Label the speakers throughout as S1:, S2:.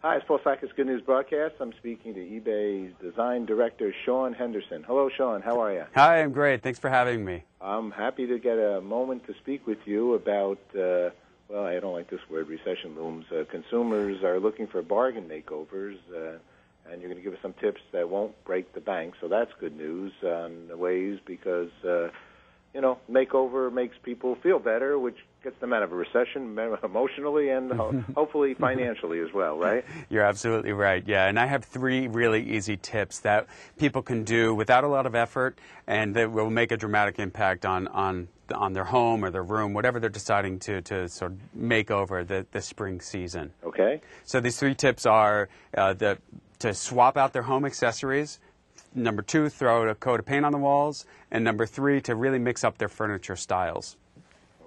S1: Hi, it's Paul Sackers, Good News Broadcast. I'm speaking to eBay's Design Director Shawn Henderson. Hello, Shawn. How are you?
S2: Hi, I'm great. Thanks for having me.
S1: I'm happy to get a moment to speak with you about, well, I don't like this word, recession looms. Consumers are looking for bargain makeovers, and you're going to give us some tips that won't break the bank. So that's good news on the ways because, you know, makeover makes people feel better, which gets them out of a recession emotionally and hopefully financially as well, right?
S2: You're absolutely right, yeah. And I have 3 really easy tips that people can do without a lot of effort and that will make a dramatic impact on their home or their room, whatever they're deciding to sort of make over the spring season.
S1: Okay.
S2: So these 3 tips are to swap out their home accessories. Number 2, throw a coat of paint on the walls. And number 3, to really mix up their furniture styles.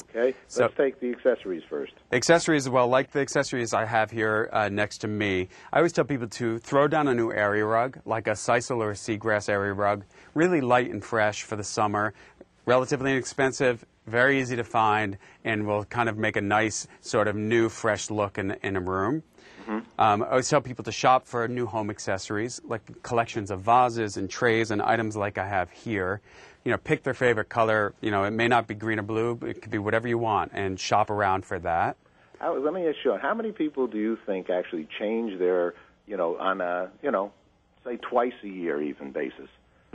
S1: Okay, let's take the accessories first.
S2: Accessories, well, like the accessories I have here next to me, I always tell people to throw down a new area rug, like a sisal or a seagrass area rug, really light and fresh for the summer, relatively inexpensive, very easy to find, and will kind of make a nice sort of new, fresh look in a room. I always tell people to shop for new home accessories, like collections of vases and trays and items like I have here. You know, pick their favorite color. You know, it may not be green or blue, but it could be whatever you want, and shop around for that.
S1: Let me ask you, how many people do you think actually change their, you know, on a, you know, say twice a year even basis?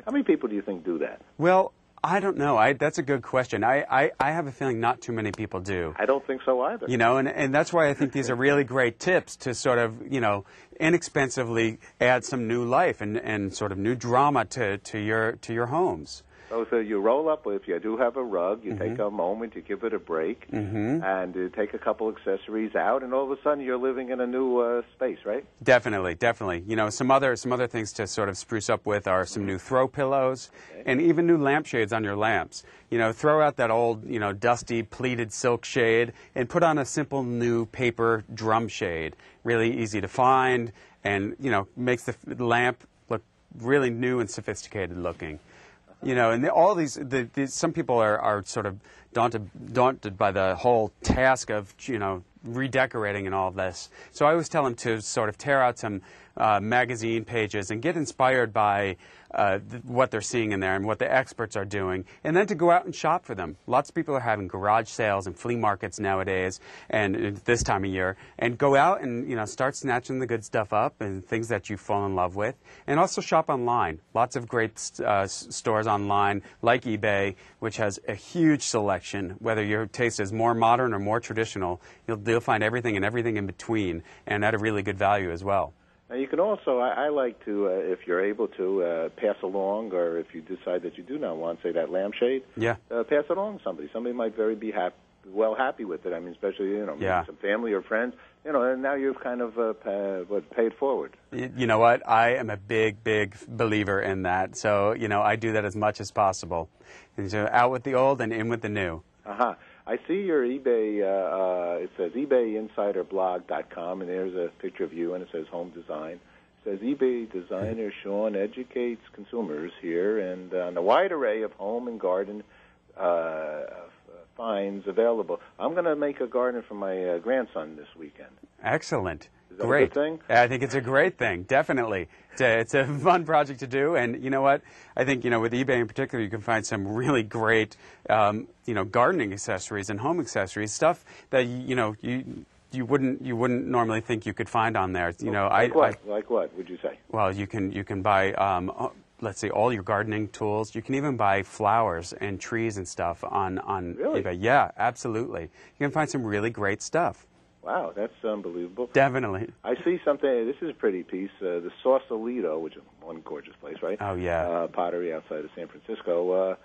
S1: How many people do you think do that?
S2: Well, I don't know. That's a good question. I have a feeling not too many people do.
S1: I don't think so either.
S2: You know, and that's why I think these are really great tips to sort of, you know, inexpensively add some new life and sort of new drama to your homes.
S1: So you roll up, if you do have a rug, you take a moment, you give it a break, and you take a couple accessories out, and all of a sudden you're living in a new space, right?
S2: Definitely, definitely. You know, some other things to sort of spruce up with are some new throw pillows and even new lampshades on your lamps. You know, throw out that old, you know, dusty pleated silk shade and put on a simple new paper drum shade. Really easy to find and, you know, makes the lamp look really new and sophisticated looking. You know, and all these some people are sort of daunted by the whole task of, you know, redecorating and all of this. So I always tell them to sort of tear out some magazine pages and get inspired by what they're seeing in there and what the experts are doing, and then to go out and shop for them. Lots of people are having garage sales and flea markets nowadays, and this time of year, and go out and, you know, start snatching the good stuff up and things that you fall in love with, and also shop online. Lots of great stores online, like eBay, which has a huge selection. Whether your taste is more modern or more traditional, you'll find everything and everything in between, and at a really good value as well.
S1: Now you can also, I like to, if you're able to, pass along, or if you decide that you do not want, say, that lampshade, pass it along to somebody. Somebody might be happy with it. I mean, especially, you know, maybe some family or friends, you know, and now you've kind of paid forward.
S2: You know what? I am a big believer in that. So, you know, I do that as much as possible. And so out with the old and in with the new.
S1: I see your eBay, it says ebayinsiderblog.com, and there's a picture of you, and it says home design. It says eBay designer Shawn educates consumers here, and on a wide array of home and garden finds available. I'm going to make a garden for my grandson this weekend.
S2: Excellent.
S1: Is that
S2: great.
S1: a good thing?
S2: I think it's a great thing, definitely. It's a fun project to do, and you know what? I think, you know, with eBay in particular, you can find some really great, you know, gardening accessories and home accessories, stuff that, you know, you wouldn't normally think you could find on there. You know,
S1: like what would you say? Well,
S2: you can buy, let's see, all your gardening tools. You can even buy flowers and trees and stuff on
S1: really?
S2: eBay. Yeah, absolutely. You can find some really great stuff.
S1: Wow, that's unbelievable.
S2: Definitely.
S1: I see something, this is a pretty piece, the Sausalito, which is one gorgeous place, right?
S2: Oh, yeah.
S1: Pottery outside of San Francisco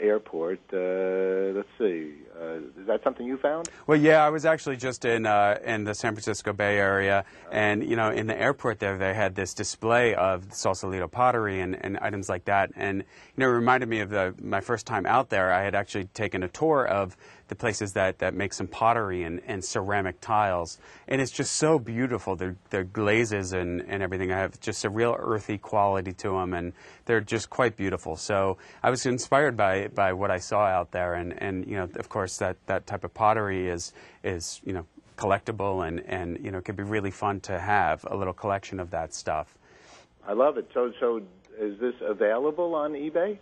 S1: airport. Let's see, is that something you found?
S2: Well, yeah, I was actually just in the San Francisco Bay Area, and, you know, in the airport there, they had this display of Sausalito pottery and items like that, and, you know, it reminded me of my first time out there. I had actually taken a tour of the places that make some pottery and ceramic tiles. And it's just so beautiful. Their glazes and everything have just a real earthy quality to them, and they're just quite beautiful. So I was inspired by what I saw out there, and you know, of course, that type of pottery is you know, collectible, and you know, it could be really fun to have a little collection of that stuff.
S1: I love it. So is this available on eBay?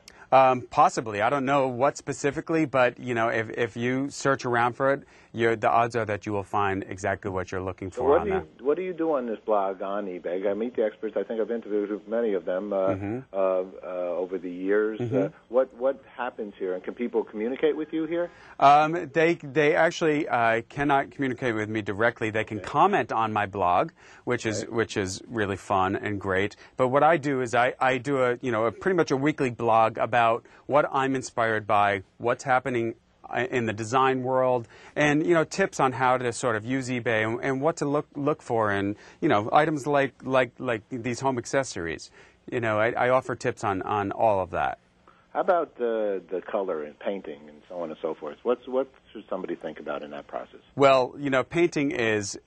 S2: Possibly. I don't know what specifically, but you know, if you search around for it, the odds are that you will find exactly what you're looking for.
S1: What do you do on this blog on eBay? I meet the experts. I think I've interviewed many of them over the years. What happens here, and can people communicate with you here?
S2: They actually cannot communicate with me directly. They can comment on my blog, which is really fun and great. But what I do is I do a pretty much a weekly blog about what I'm inspired by, what's happening in the design world, and tips on how to sort of use eBay and what to look for, and items like these home accessories. I offer tips on all of that.
S1: How about the color and painting and so on and so forth? What should somebody think about in that process?
S2: Well, painting is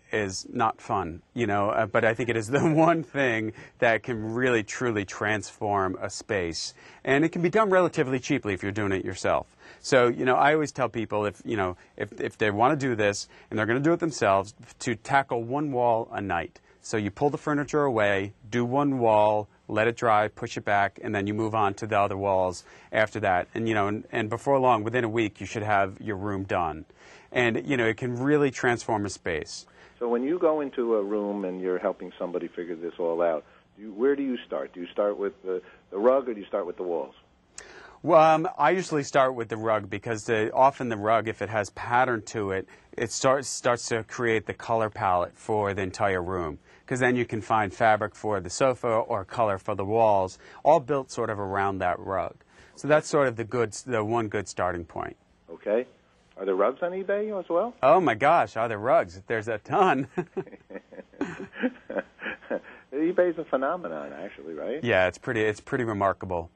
S2: not fun, but I think it is the one thing that can really truly transform a space, and it can be done relatively cheaply if you're doing it yourself. So, I always tell people if they want to do this and they're going to do it themselves, to tackle one wall a night. So you pull the furniture away, do one wall, let it dry, push it back, and then you move on to the other walls after that. And and before long, within a week, you should have your room done. And it can really transform a space.
S1: So when you go into a room and you're helping somebody figure this all out, where do you start? Do you start with the rug, or do you start with the walls?
S2: Well, I usually start with the rug, because often the rug, if it has pattern to it, it starts to create the color palette for the entire room. Because then you can find fabric for the sofa or color for the walls, all built sort of around that rug. So that's sort of the one good starting point.
S1: Okay. Are there rugs on eBay as well?
S2: Oh my gosh, are there rugs? There's a ton.
S1: eBay's a phenomenon, actually, right?
S2: Yeah, it's pretty remarkable.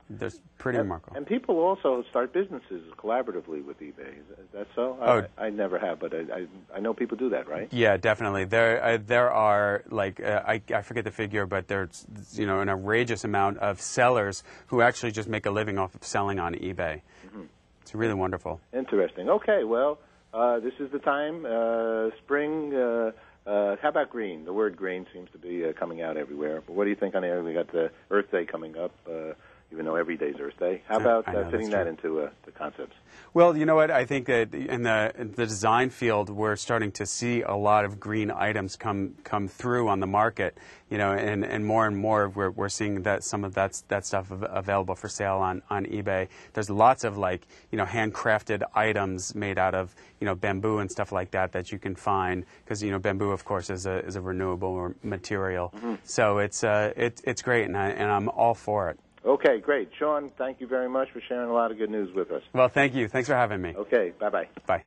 S2: Remarkable.
S1: And people also start businesses collaboratively with eBay. Is that so? I never have, but I know people do that, right?
S2: Yeah, definitely. There are I forget the figure, but there's an outrageous amount of sellers who actually just make a living off of selling on eBay. Mm-hmm. It's really wonderful.
S1: Interesting. Okay, well, this is the time, spring. How about green? The word green seems to be coming out everywhere. But what do you think on there? We got the Earth Day coming up, even though every day's Earth Day. How about fitting that into the concepts? Well,
S2: you know what? I think that in the design field, we're starting to see a lot of green items come through on the market. And more we're seeing that some of that stuff available for sale on eBay. There's lots of handcrafted items made out of bamboo and stuff like that you can find, because bamboo, of course, is a renewable material. Mm-hmm. So it's great, and I'm all for it.
S1: Okay, great. Shawn, thank you very much for sharing a lot of good news with us.
S2: Well, thank you. Thanks for having me.
S1: Okay, bye-bye.
S2: Bye.